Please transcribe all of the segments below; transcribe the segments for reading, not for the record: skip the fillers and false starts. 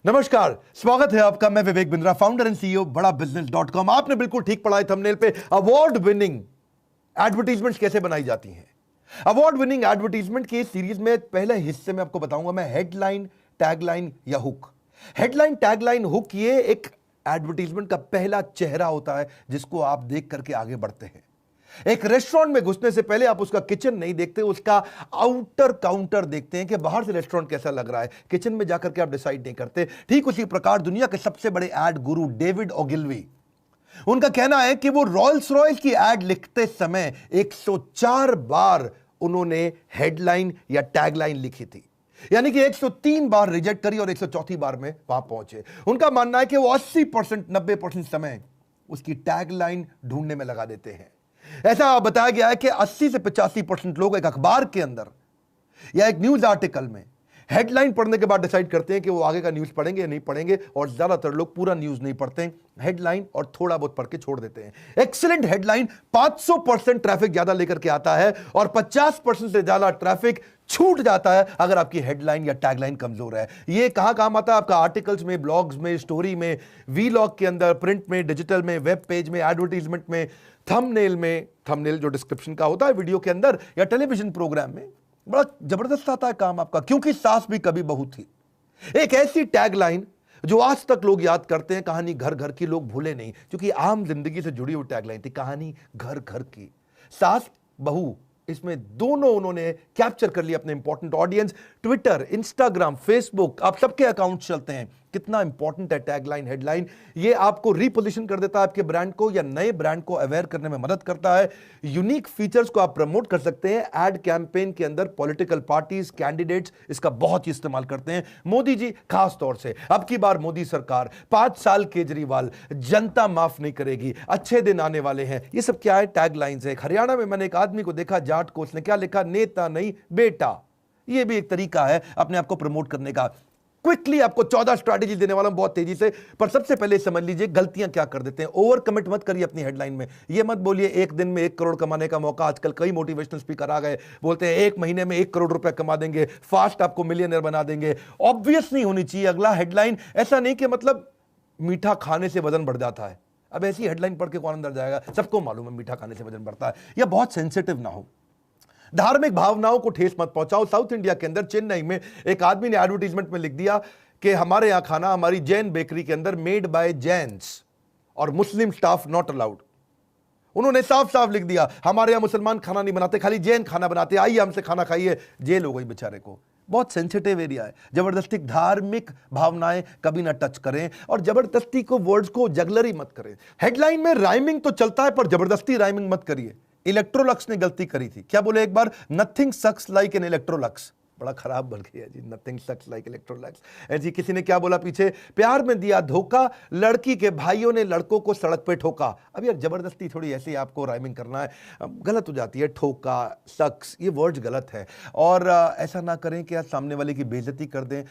नमस्कार, स्वागत है आपका। मैं Vivek Bindra, founder and CEO बड़ा बिजनेस.com। आपने बिल्कुल ठीक पढ़ा है थंबनेल पे। अवार्ड विनिंग एडवर्टाइजमेंट कैसे बनाई जाती हैं। अवार्ड विनिंग एडवर्टाइजमेंट की सीरीज में पहले हिस्से में आपको बताऊंगा मैं हेडलाइन, टैगलाइन या हुक। हेडलाइन, टैगलाइन, हुक ये एक एडवर्टाइजमेंट का पहला चेहरा होता है जिसको आप देख करके आगे बढ़ते हैं। एक रेस्टोरेंट में घुसने से पहले आप उसका किचन नहीं देखते, उसका आउटर काउंटर देखते हैं कि बाहर से रेस्टोरेंट कैसा लग रहा है। किचन में जाकर के आप डिसाइड नहीं करते। ठीक उसी प्रकार दुनिया के सबसे बड़े एड गुरु डेविड ओगिलवी, उनका कहना है कि वो रॉल्स रॉयस की एड लिखते समय 104 बार उन्होंने हेडलाइन या टैगलाइन लिखी थी, यानी कि 103 बार रिजेक्ट करी और 104वीं बार में वहां पहुंचे। उनका मानना है कि वो 80% 90% समय उसकी टैगलाइन ढूंढने में लगा देते हैं। ऐसा बताया गया है कि 80 से 85% लोग एक अखबार के अंदर या एक न्यूज आर्टिकल में हेडलाइन पढ़ने के बाद डिसाइड करते हैं कि वो आगे का न्यूज पढ़ेंगे या नहीं पढ़ेंगे, और ज्यादातर लोग पूरा न्यूज नहीं पढ़ते हैं, हेडलाइन और थोड़ा बहुत पढ़ के छोड़ देते हैं। एक्सीलेंट हेडलाइन 500% ट्रैफिक ज्यादा लेकर के आता है और 50% से ज्यादा ट्रैफिक छूट जाता है अगर आपकी हेडलाइन या टैगलाइन कमजोर है। ये कहां काम आता है? आपका आर्टिकल्स में, ब्लॉग्स में, स्टोरी में, वीलॉग के अंदर, प्रिंट में, डिजिटल में, वेब पेज में, एडवर्टीजमेंट में, थंबनेल में, थंबनेल जो डिस्क्रिप्शन का होता है वीडियो के अंदर, या टेलीविजन प्रोग्राम में। बड़ा जबरदस्त आता है काम आपका, क्योंकि सास भी कभी बहू थी। एक ऐसी टैगलाइन जो आज तक लोग याद करते हैं। कहानी घर घर की लोग भूले नहीं, क्योंकि आम जिंदगी से जुड़ी हुई टैगलाइन थी। कहानी घर घर की, सास बहू, इसमें दोनों उन्होंने कैप्चर कर लिया अपने important audience. Twitter, Instagram, Facebook, आप सबके अकाउंट चलते हैं। कितना इंपॉर्टेंट है टैगलाइन, हेडलाइन। ये आपको रीपोजिशन कर देता है आपके ब्रांड को, या नए ब्रांड को अवेयर करने में मदद करता है। यूनिक फीचर्स को आप प्रमोट कर सकते हैं। एड कैंपेन के अंदर पॉलिटिकल पार्टीज, कैंडिडेट्स इसका बहुत ही इस्तेमाल करते हैं। मोदी जी खास तौर से, अब की बार मोदी सरकार, 5 साल केजरीवाल, जनता माफ नहीं करेगी, अच्छे दिन आने वाले हैं, ये सब क्या है? टैगलाइंस है। हरियाणा में मैंने एक आदमी को देखा, जाट को, उसने क्या लिखा? नेता नहीं बेटा। ये भी एक तरीका है अपने आप को प्रमोट करने का। क्विकली आपको 14 स्ट्रैटेजी देने वाला हूं बहुत तेजी से, पर सबसे पहले समझ लीजिए गलतियां क्या कर देते हैं। ओवर कमिट मत करिए अपनी हेडलाइन में। ये मत बोलिए एक दिन में 1 करोड़ कमाने का मौका। आजकल कई मोटिवेशनल स्पीकर आ गए, बोलते हैं 1 महीने में 1 करोड़ रुपए कमा देंगे, फास्ट आपको मिलियनर बना देंगे। ऑब्वियस नहीं होनी चाहिए अगला हेडलाइन। ऐसा नहीं कि मतलब मीठा खाने से वजन बढ़ जाता है। अब ऐसी हेडलाइन पढ़ के कौन अंदर जाएगा? सबको मालूम है मीठा खाने से वजन बढ़ता है। या बहुत सेंसिटिव ना हो, धार्मिक भावनाओं को ठेस मत पहुंचाओ। साउथ इंडिया के अंदर चेन्नई में एक आदमी ने एडवर्टीजमेंट में लिख दिया कि हमारे यहां खाना, हमारी जैन बेकरी के अंदर मेड बाय जैन्स और मुस्लिम स्टाफ नॉट अलाउड। उन्होंने साफ साफ लिख दिया हमारे यहां मुसलमान खाना नहीं बनाते, खाली जैन खाना बनाते, आइए हमसे खाना खाइए। जेल हो गई बेचारे को। बहुत सेंसिटिव एरिया है। जबरदस्ती धार्मिक भावनाएं कभी ना टच करें, और जबरदस्ती को वर्ड्स को जगलरी मत करें। हेडलाइन में राइमिंग तो चलता है, पर जबरदस्ती राइमिंग मत करिए। इलेक्ट्रोलक्स ने गलती करी थी। क्या बोले एक बार? Nothing sucks like an Electrolux. बड़ा खराब बन गया जी, नथिंग सक्स लाइक इलेक्ट्रोलक्स। ऐसी किसी ने क्या बोला पीछे? प्यार में दिया धोखा, लड़की के भाइयों ने लड़कों को सड़क पे ठोका। अब यार जबरदस्ती थोड़ी ऐसे आपको राइमिंग करना है, गलत हो जाती है। ठोका, सक्स, ये वर्ड्स गलत है। और ऐसा ना करें कि आप सामने वाले की बेइज्जती कर दें।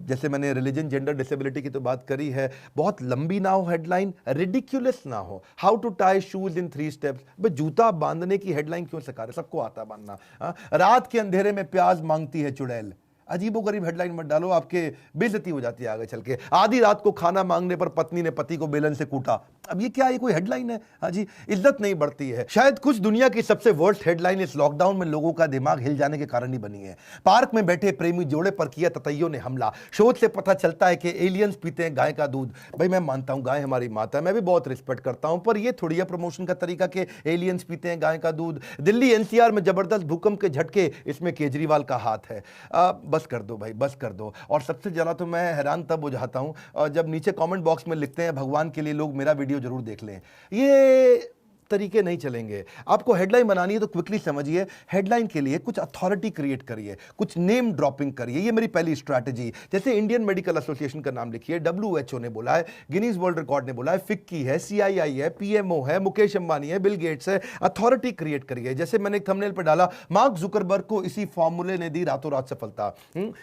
जैसे मैंने रिलीजन, जेंडर, डिसेबिलिटी की तो बात करी है। बहुत लंबी ना हो हेडलाइन, रिडिक्यूलस ना हो। How to tie shoes in 3 steps. भाई जूता बांधने की हेडलाइन क्यों सिखा रहे? सबको आता बांधना। रात के अंधेरे में प्याज मांगती है चुड़ैल। अजीबोगरीब हेडलाइन मत डालो, आपके बेइज्जती हो जाती है आगे चल के। आधी रात को खाना मांगने पर पत्नी ने पति को बेलन से कूटा। अब ये क्या, ये कोई हेडलाइन है? हाँ जी, इज्जत नहीं बढ़ती है। शायद कुछ दुनिया की सबसे वर्स्ट हेडलाइन इस लॉकडाउन में लोगों का दिमाग हिल जाने के कारण ही बनी है। पार्क में बैठे प्रेमी जोड़े पर किया ततैयों ने हमला। शोध से पता चलता है कि एलियंस पीते हैं गाय का दूध। भाई मैं मानता हूं गाय हमारी माता है, मैं भी बहुत रिस्पेक्ट करता हूं, पर यह थोड़ी है प्रमोशन का तरीका कि एलियंस पीते हैं गाय का दूध। दिल्ली एनसीआर में जबरदस्त भूकंप के झटके, इसमें केजरीवाल का हाथ है। बस कर दो भाई, बस कर दो। और सबसे ज्यादा तो मैं हैरान तब हो जाता हूं जब नीचे कमेंट बॉक्स में लिखते हैं भगवान के लिए लोग मेरा वीडियो जरूर देख लें। ये तरीके नहीं चलेंगे। आपको हेडलाइन बनानी है तो क्विकली समझिए, हेडलाइन के लिए कुछ अथॉरिटी क्रिएट करिए, कुछ नेम ड्रॉपिंग करिए। ये मेरी पहली स्ट्रैटेजी। जैसे इंडियन मेडिकल एसोसिएशन का नाम लिखिए, WHO ने बोला है, गिनीज वर्ल्ड रिकॉर्ड ने बोला है, फिक्की है, CII है, PMO है, मुकेश अंबानी है, बिल गेट्स है। अथॉरिटी क्रिएट करिए। जैसे मैंने एक थंबनेल पर डाला, मार्क जुकरबर्ग को इसी फॉर्मूले ने दी रातों रात सफलता।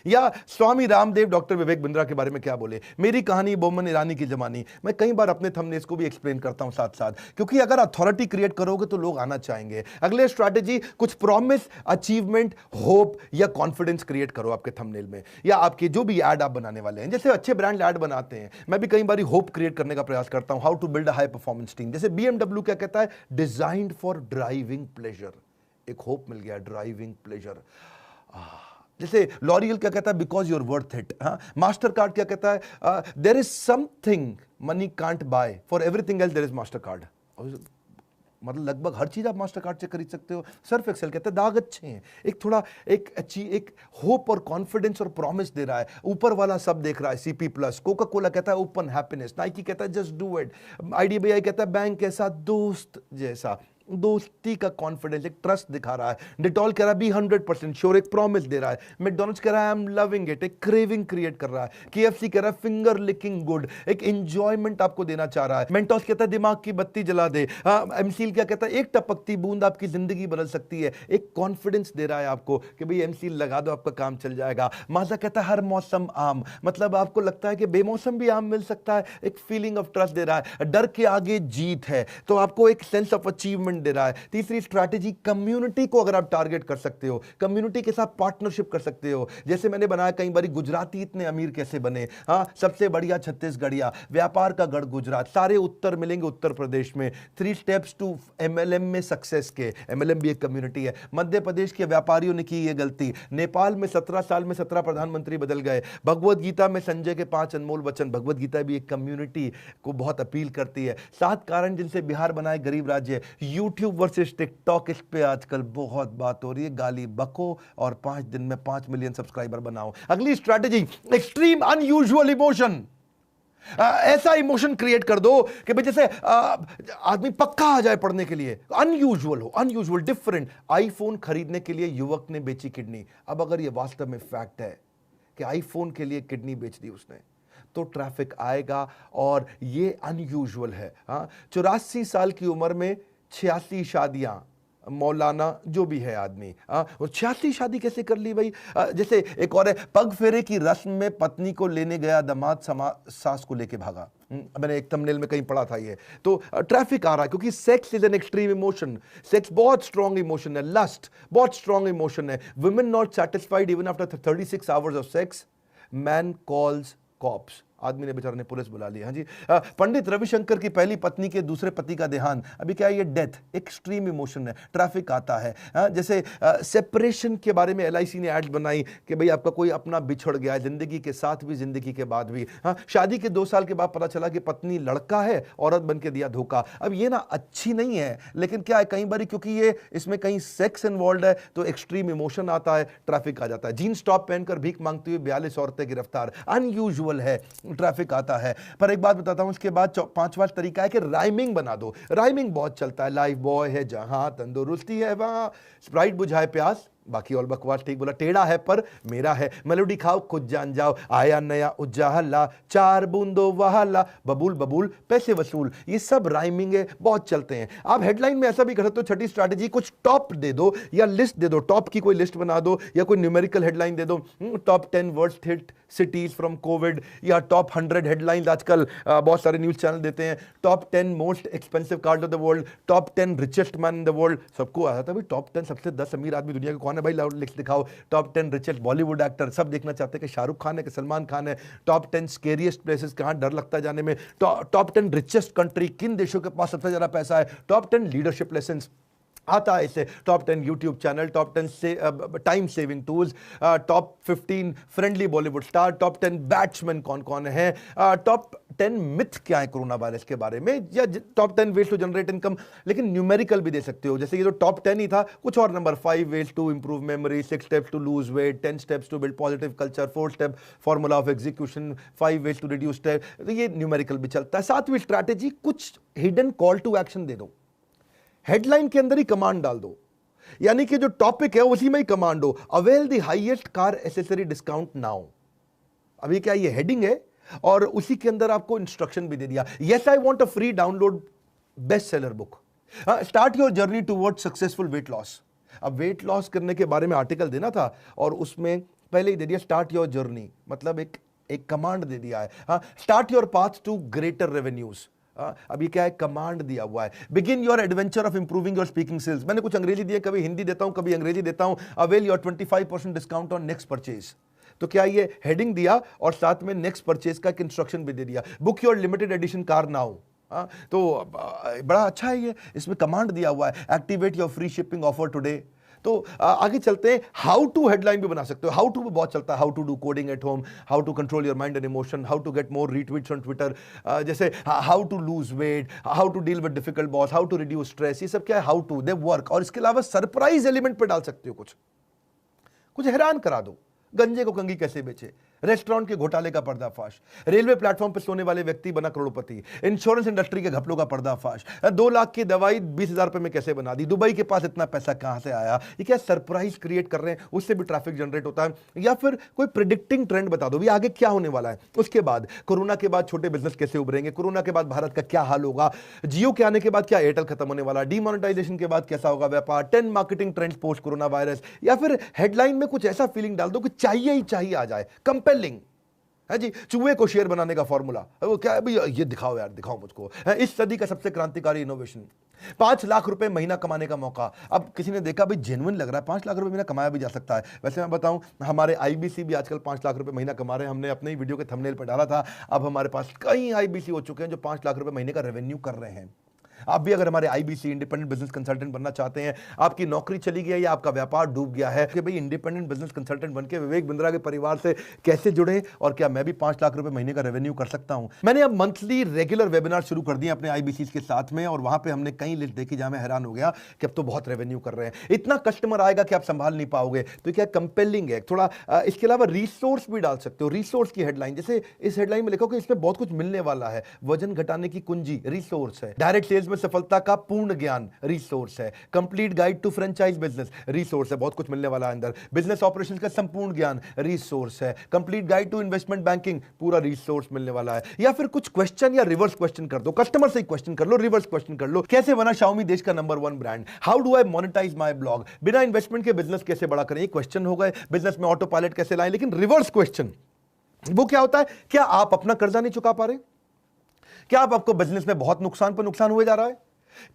या स्वामी रामदेव डॉक्टर विवेक बिंद्रा के बारे में क्या बोले, मेरी कहानी बोमन ईरानी की जमानी। मैं कई बार अपने थंबनेल्स को भी एक्सप्लेन करता हूं साथ साथ, क्योंकि अगर अथॉरिटी कम्युनिटी क्रिएट करोगे तो लोग आना चाहेंगे। अगले स्ट्रैटेजी, कुछ प्रॉमिस, अचीवमेंट, होप या कॉन्फिडेंस क्रिएट करो आपके थंबनेल में या आपके जो भी ऐड आप बनाने वाले हैं। जैसे अच्छे ब्रांड ऐड बनाते हैं, मैं भी कई बार होप क्रिएट करने का प्रयास करता हूं, how to build a high performance team. जैसे BMW क्या कहता है, डिजाइन्ड फॉर ड्राइविंग प्लेजर, एक होप मिल गया, ड्राइविंग प्लेजर। जैसे लॉरियल क्या कहता है, because you're worth it. Mastercard क्या कहता है, there is something money can't buy, for everything else there is Mastercard. मतलब लगभग हर चीज आप मास्टर कार्ड से खरीद सकते हो। सर्फ एक्सेल कहते हैं दाग अच्छे हैं, एक थोड़ा एक होप और कॉन्फिडेंस और प्रॉमिस दे रहा है, ऊपर वाला सब देख रहा है। CP प्लस, कोका कोला कहता है ओपन हैप्पीनेस, नाइकी कहता है जस्ट डू इट, IDBI कहता है बैंक के साथ दोस्त जैसा, दोस्ती का कॉन्फिडेंस, एक ट्रस्ट दिखा रहा है। डिटॉल कह रहा है बी 100% श्योर, एक प्रॉमिस दे रहा है। मैकडॉनल्ड्स कह रहा है आई एम लविंग इट, एक क्रेविंग क्रिएट कर रहा है। KFC कह रहा है फिंगर लिकिंग गुड, एक एंजॉयमेंट आपको देना चाह रहा है। मेंटोस कहता है दिमाग की बत्ती जला दे। एमसील क्या कहता है, एक टपकती बूंद आपकी जिंदगी बदल सकती है, एक कॉन्फिडेंस दे रहा है आपको कि भाई एमसील लगा दो आपका काम चल जाएगा। माजा कहता है हर मौसम आम, मतलब आपको लगता है कि बेमौसम भी आम मिल सकता है, एक फीलिंग ऑफ ट्रस्ट दे रहा है। डर के आगे जीत है, तो आपको एक सेंस ऑफ अचीवमेंट दे रहा है। तीसरी स्ट्रैटेजी, कम्युनिटी को अगर आप टारगेट कर सकते हो, कम्युनिटी के साथ पार्टनरशिप कर सकते हो। जैसे मैंने बनाया कई बार, गुजराती इतने अमीर कैसे बने, सबसे बढ़िया छत्तीसगढ़िया, व्यापार का गढ़ गुजरात, सारे उत्तर मिलेंगे उत्तर प्रदेश में। 3 स्टेप्स टू MLM में सक्सेस के, MLM भी एक कम्युनिटी है। मध्य प्रदेश के व्यापारियों ने की ये गलती, नेपाल में 17 साल में 17 प्रधानमंत्री बदल गए। भगवत गीता में संजय के 5 अनमोल वचन, भगवत गीता भी एक कम्युनिटी को बहुत अपील करती है। 7 कारण जिनसे बिहार बनाए गरीब राज्य। यूट्यूब वर्सेस टिकटॉक, इस पे आजकल बहुत बात हो रही है, गाली बको और 5 दिन में 5 मिलियन सब्सक्राइबर बनाओ। अगली स्ट्रैटेजी, एक्सट्रीम अनयूजुअल इमोशन। ऐसा इमोशन क्रिएट कर दो कि भाई जैसे आदमी पक्का आ जाए पढ़ने के लिए, अनयूजुअल हो, अनयूजुअल, डिफरेंट। आईफोन खरीदने के लिए युवक ने बेची किडनी। अब अगर यह वास्तव में फैक्ट है कि आईफोन के लिए किडनी बेच दी उसने, तो ट्रैफिक आएगा और ये अनयूजुअल है। 84 साल की उम्र में 86 शादियां, मौलाना जो भी है आदमी, और 86 शादी कैसे कर ली भाई। जैसे एक और है, पग फेरे की रस्म में पत्नी को लेने गया दामाद सास को लेके भागा। मैंने एक थंबनेल में कहीं पढ़ा था ये। तो ट्रैफिक आ रहा है क्योंकि sex is an extreme emotion. Sex बहुत स्ट्रॉन्ग इमोशन है, लस्ट बहुत स्ट्रॉन्ग इमोशन है। Women not satisfied even after 36 hours of sex, man calls cops, आदमी ने बेचारे ने पुलिस बुला ली। हाँ जी। पंडित रविशंकर की पहली पत्नी के दूसरे पति का देहांत, अभी क्या है ये डेथ, एक्सट्रीम इमोशन है, ट्रैफिक आता है। जैसे सेपरेशन के बारे में LIC ने एड्स बनाई कि भाई आपका कोई अपना बिछड़ गया है, जिंदगी के साथ भी जिंदगी के बाद भी। शादी के 2 साल के बाद पता चला कि पत्नी लड़का है, औरत बन के दिया धोखा। अब ये ना अच्छी नहीं है, लेकिन क्या है कई बार क्योंकि ये इसमें कहीं सेक्स इन्वॉल्व है तो एक्सट्रीम इमोशन आता है, ट्रैफिक आ जाता है। जीन्स टॉप पहनकर भीख मांगती हुई 42 औरतें गिरफ्तार, अनयूजुअल है, ट्रैफिक आता है। पर एक बात बताता हूं, इसके बाद 5वां तरीका है कि राइमिंग बना दो। राइमिंग बहुत चलता है, लाइफ बॉय है जहां तंदुरुस्ती है वहां, स्प्राइट बुझाए प्यास, बाकी और बकवास ठीक बोला, टेढ़ा है पर मेरा है, मेलोडी खाओ खुद जान जाओ, आया नया उजाला, 4 बूंदो वहाला, बबूल बबूल पैसे वसूल, ये सब राइमिंग है, बहुत चलते हैं। आप हेडलाइन में ऐसा भी कर सकते हो, छठी स्ट्रैटेजी, कुछ टॉप दे दो या लिस्ट दे दो, टॉप की कोई लिस्ट बना दो या कोई न्यूमेरिकल हेडलाइन दे दो। Top 10 worst hit cities from Covid, या टॉप 100 हेडलाइंस आजकल बहुत सारे न्यूज चैनल देते हैं। Top 10 most expensive card of the world, top 10 richest man in the world, सबको आता था भाई टॉप 10 सबसे 10 अमीर आदमी दुनिया के कौन है भाई, लाउड लिख दिखाओ। टॉप 10 रिचेस्ट बॉलीवुड एक्टर, सब देखना चाहते हैं कि शाहरुख खान है कि सलमान खान है। टॉप 10 स्केरियस्ट प्लेसेस, कहां डर लगता है जाने में। टॉप 10 रिचेस्ट कंट्री, किन देशों के पास सबसे ज्यादा पैसा है। टॉप 10 लीडरशिप लेसन्स आता है इससे। टॉप 10 यूट्यूब चैनल, टॉप 10 से time saving tools, top 15 friendly Bollywood star, top 10 batsman कौन कौन है, टॉप 10 मिथ क्या है कोरोना वायरस के बारे में, या top 10 ways to generate income. लेकिन न्यूमेरिकल भी दे सकते हो, जैसे ये जो टॉप 10 ही था, कुछ और number, 5 ways to improve memory, 6 steps to lose weight, 10 steps to build positive culture, 4 step formula of execution, 5 ways to reduce step, तो ये न्यूमेरिकल भी चलता है। 7वीं स्ट्रैटेजी, कुछ हिडन कॉल टू एक्शन दे दो, हेडलाइन के अंदर ही कमांड डाल दो, यानी कि जो टॉपिक है उसी में ही कमांड हो। Avail the highest car accessory discount now, अभी क्या ये हेडिंग है और उसी के अंदर आपको इंस्ट्रक्शन भी दे दिया। Yes I want a free download best seller book, start your journey toward successful weight loss. अब वेट लॉस करने के बारे में आर्टिकल देना था और उसमें पहले ही दे दिया स्टार्ट योर जर्नी, मतलब एक कमांड दे दिया है। Start your path to greater revenues, अब ये क्या है, कमांड दिया हुआ है, begin your adventure of improving your speaking skills. मैंने कुछ अंग्रेजी दिए, कभी हिंदी देता हूं, कभी अंग्रेजी देता हूं। Avail your 25% discount on next purchase. तो क्या ये हेडिंग दिया और साथ में नेक्स्ट परचेज का एक इंस्ट्रक्शन भी दे दिया, book your limited edition car now. तो बड़ा अच्छा है ये, इसमें कमांड दिया हुआ है, activate your free shipping offer today. तो आगे चलते हैं, हाउ टू हेडलाइन भी बना सकते हो। हाउ टू बहुत चलता है, how to do coding at home, how to control your mind and emotion, how to get more retweets on Twitter, जैसे how to lose weight, how to deal with difficult boss, how to reduce stress. ये सब क्या है, how to, they work. और इसके अलावा surprise element पे डाल सकते हो, कुछ हैरान करा दो। गंजे को कंघी कैसे बेचे, रेस्टोरेंट के घोटाले का पर्दाफाश, रेलवे प्लेटफॉर्म पर सोने वाले व्यक्ति बना करोड़पति, इंश्योरेंस इंडस्ट्री के घपलों का पर्दाफाश, 2 लाख की दवाई 20,000 रुपए में कैसे बना दी, दुबई के पास इतना पैसा कहां से आया। ये क्या सरप्राइज क्रिएट कर रहे हैं, उससे भी ट्रैफिक जनरेट होता है। या फिर कोई प्रिडिक्टिंग ट्रेंड बता दो, भी आगे क्या होने वाला है। उसके बाद कोरोना के बाद छोटे बिजनेस कैसे उभरेंगे, कोरोना के बाद भारत का क्या हाल होगा, जियो के आने के बाद क्या एयरटेल खत्म होने वाला, डीमोनेटाइजेशन के बाद कैसा होगा व्यापार, 10 marketing trends post corona virus. या फिर हेडलाइन में कुछ ऐसा फीलिंग डाल दो कि चाहिए ही चाहिए आ जाए, कंपेलिंग है जी। चूहे को शेर बनाने का फॉर्मूला, वो क्या है भैया, ये दिखाओ यार, दिखाओ मुझको। इस सदी का सबसे क्रांतिकारी इनोवेशन, 5 लाख रुपए महीना कमाने का मौका। अब किसी ने देखा भाई जेन्युइन लग रहा है, 5 लाख रुपए महीना कमाया भी जा सकता है। वैसे मैं बताऊं, हमारे आईबीसी भी आजकल 5 लाख रुपए महीना कमा रहे हैं। हमने अपने ही वीडियो के थंबनेल पर डाला था। अब हमारे पास कई आईबीसी हो चुके हैं जो 5 लाख रुपए महीने का रेवेन्यू कर रहे हैं। आप भी अगर हमारे आईबीसी इंडिपेंडेंट बिजनेस कंसल्टेंट बनना चाहते हैं, आपकी नौकरी चली गई है या आपका व्यापार डूब गया है, कि भाई इंडिपेंडेंट बिजनेस कंसल्टेंट बनके विवेक बिंद्रा के परिवार से कैसे जुड़े और क्या मैं भी 5 लाख रुपए महीने का रेवेन्यू कर सकता हूं। मैंने अब मंथली रेगुलर वेबिनार शुरू कर दिए अपने आईबीसी के साथ में, और वहां पे हमने कई लिस्ट देखी जहां मैं हैरान हो गया कि अब तो बहुत रेवेन्यू कर रहे हैं। इतना कस्टमर आएगा कि आप संभाल नहीं पाओगे। तो क्या कंपेलिंग है थोड़ा। इसके अलावा रिसोर्स भी डाल सकते हो, रिसोर्स की हेडलाइन, जैसे इस हेडलाइन में लिखो कि इसमें बहुत कुछ मिलने वाला है, वजन घटाने की कुंजी, रिसोर्स है, डायरेक्ट सेल्स में सफलता का पूर्ण ज्ञान, रिसोर्स है, complete guide to franchise business, resource है, बहुत कुछ मिलने वाला है अंदर, बिजनेस ऑपरेशंस का संपूर्ण ज्ञान, रिसोर्स है, complete guide to investment banking, पूरा रिसोर्स मिलने वाला है। या फिर कुछ क्वेश्चन या रिवर्स क्वेश्चन कर दो, कस्टमर से क्वेश्चन कर लो, रिवर्स क्वेश्चन कर लो, कैसे बना Xiaomi देश का number 1 brand, how do I monetize my blog, बिना इन्वेस्टमेंट के बिजनेस कैसे बड़ा करें, ये क्वेश्चन हो गए। बिजनेस में ऑटो पायलट कैसे लाएं, लेकिन रिवर्स क्वेश्चन वो क्या होता है, क्या आप अपना कर्जा नहीं चुका पा रहे, क्या आपको बिजनेस में बहुत नुकसान पर नुकसान हुए जा रहा है,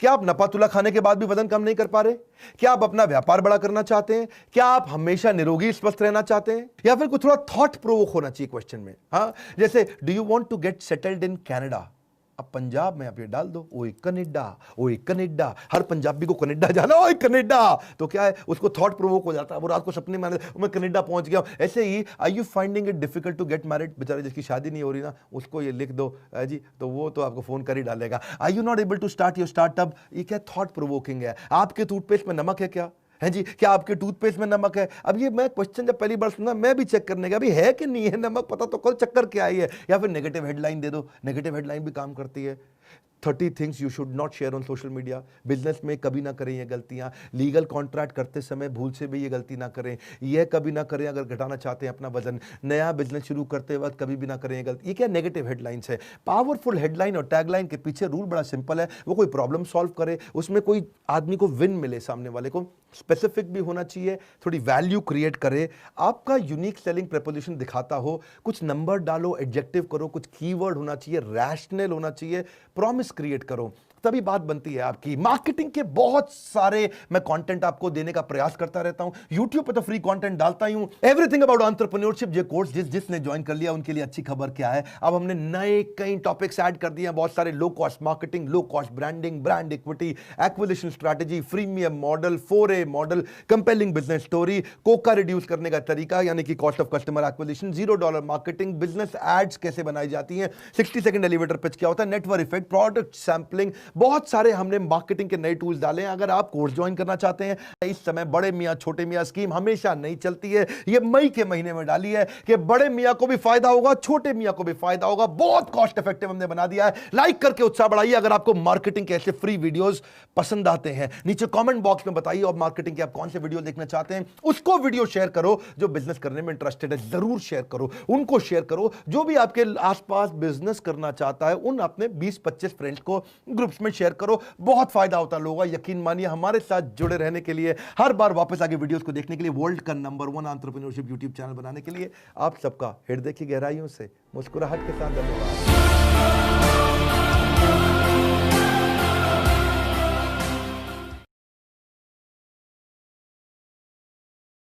क्या आप नफा तुला खाने के बाद भी वजन कम नहीं कर पा रहे, क्या आप अपना व्यापार बड़ा करना चाहते हैं, क्या आप हमेशा निरोगी स्वस्थ रहना चाहते हैं, या फिर कुछ थोड़ा थॉट प्रोवोक होना चाहिए क्वेश्चन में। हाँ, जैसे do you want to get settled in Canada. अब पंजाब में आप ये डाल दो, ओए कनाडा, ओए कनाडा, हर पंजाबी को कनाडा जाना, ओए कनाडा। तो क्या है, उसको थॉट प्रोवोक हो जाता है, वो रात को सपने में मैं कनाडा पहुंच गया। ऐसे ही are you finding it difficult to get married, बेचारे जिसकी शादी नहीं हो रही ना, उसको ये लिख दो जी, तो वो तो आपको फोन कर ही डालेगा। Are you not able to start your startup, ये क्या थॉट प्रोवोकिंग है। आपके टूथपेस्ट में नमक है क्या, है जी, क्या आपके टूथपेस्ट में नमक है। अब ये मैं क्वेश्चन जब पहली बार सुना, मैं भी चेक करने का, अभी है कि नहीं है नमक, पता तो कल चक्कर क्या आई है। या फिर नेगेटिव हेडलाइन दे दो, नेगेटिव हेडलाइन भी काम करती है। 30 things you should not share on social media, business में कभी ना करें ये गलतियां, लीगल कॉन्ट्रैक्ट करते समय भूल से भी ये गलती ना करें, यह कभी ना करें अगर घटाना चाहते हैं अपना वजन, नया बिजनेस शुरू करते वक्त कभी भी ना करें ये गलती। ये क्या नेगेटिव हेडलाइंस है। पावरफुल हेडलाइन और टैगलाइन के पीछे रूल बड़ा सिंपल है, वो कोई प्रॉब्लम सॉल्व करे, उसमें कोई आदमी को विन मिले, सामने वाले को, स्पेसिफिक भी होना चाहिए, थोड़ी वैल्यू क्रिएट करे, आपका यूनिक सेलिंग प्रपोजिशन दिखाता हो, कुछ नंबर डालो, एडजेक्टिव करो, कुछ कीवर्ड होना चाहिए, रैशनल होना चाहिए, प्रॉमिस क्रिएट करो, तभी बात बनती है आपकी। मार्केटिंग के बहुत सारे मैं कंटेंट आपको देने का प्रयास करता रहता हूं, YouTube पे तो फ्री कंटेंट डालता ही हूं। एवरीथिंग अबाउट एंटरप्रेन्योरशिप, ये कोर्स जिसने ज्वाइन कर लिया उनके लिए अच्छी खबर क्या है, अब हमने नए कई टॉपिक्स ऐड कर दिए हैं, बहुत सारे। Low cost marketing, low cost branding, brand equity, acquisition strategy, freemium model, 4A model, compelling business story, कोका रिड्यूस करने का तरीका यानी कि cost of customer acquisition, $0 marketing, business ads कैसे बनाई जाती हैं, 60 सेकंड एलिवेटर पिच क्या होता है, नेटवर्क इफेक्ट, प्रोडक्ट सैंपलिंग, बहुत सारे हमने मार्केटिंग के नए टूल्स डाले हैं। अगर आप कोर्स ज्वाइन करना चाहते हैं, इस समय बड़े मियां छोटे मियां स्कीम हमेशा नहीं चलती है, ये मई के महीने में डाली है कि बड़े मियां को भी फायदा होगा, छोटे मियां को भी फायदा होगा, बहुत कॉस्ट इफेक्टिव हमने बना दिया है। लाइक करके उत्साह बढ़ाइए अगर आपको मार्केटिंग के ऐसे फ्री वीडियोस पसंद आते हैं, नीचे कमेंट बॉक्स में बताइए और मार्केटिंग के आप कौन से वीडियो देखना चाहते हैं, उसको वीडियो शेयर करो। जो बिजनेस करने में इंटरेस्टेड है जरूर शेयर करो, उनको शेयर करो। जो भी आपके आसपास बिजनेस करना चाहता है उन अपने 20-25 फ्रेंड्स को ग्रुप्स में शेयर करो, बहुत फायदा होता है लोगों का। यकीन मानिए, हमारे साथ जुड़े रहने के लिए, हर बार वापस आके वीडियोस को देखने के लिए, वर्ल्ड का नंबर 1 एंटरप्रेन्योरशिप यूट्यूब चैनल बनाने के लिए आप सबका हृदय की गहराइयों से मुस्कुराहट के साथ धन्यवाद।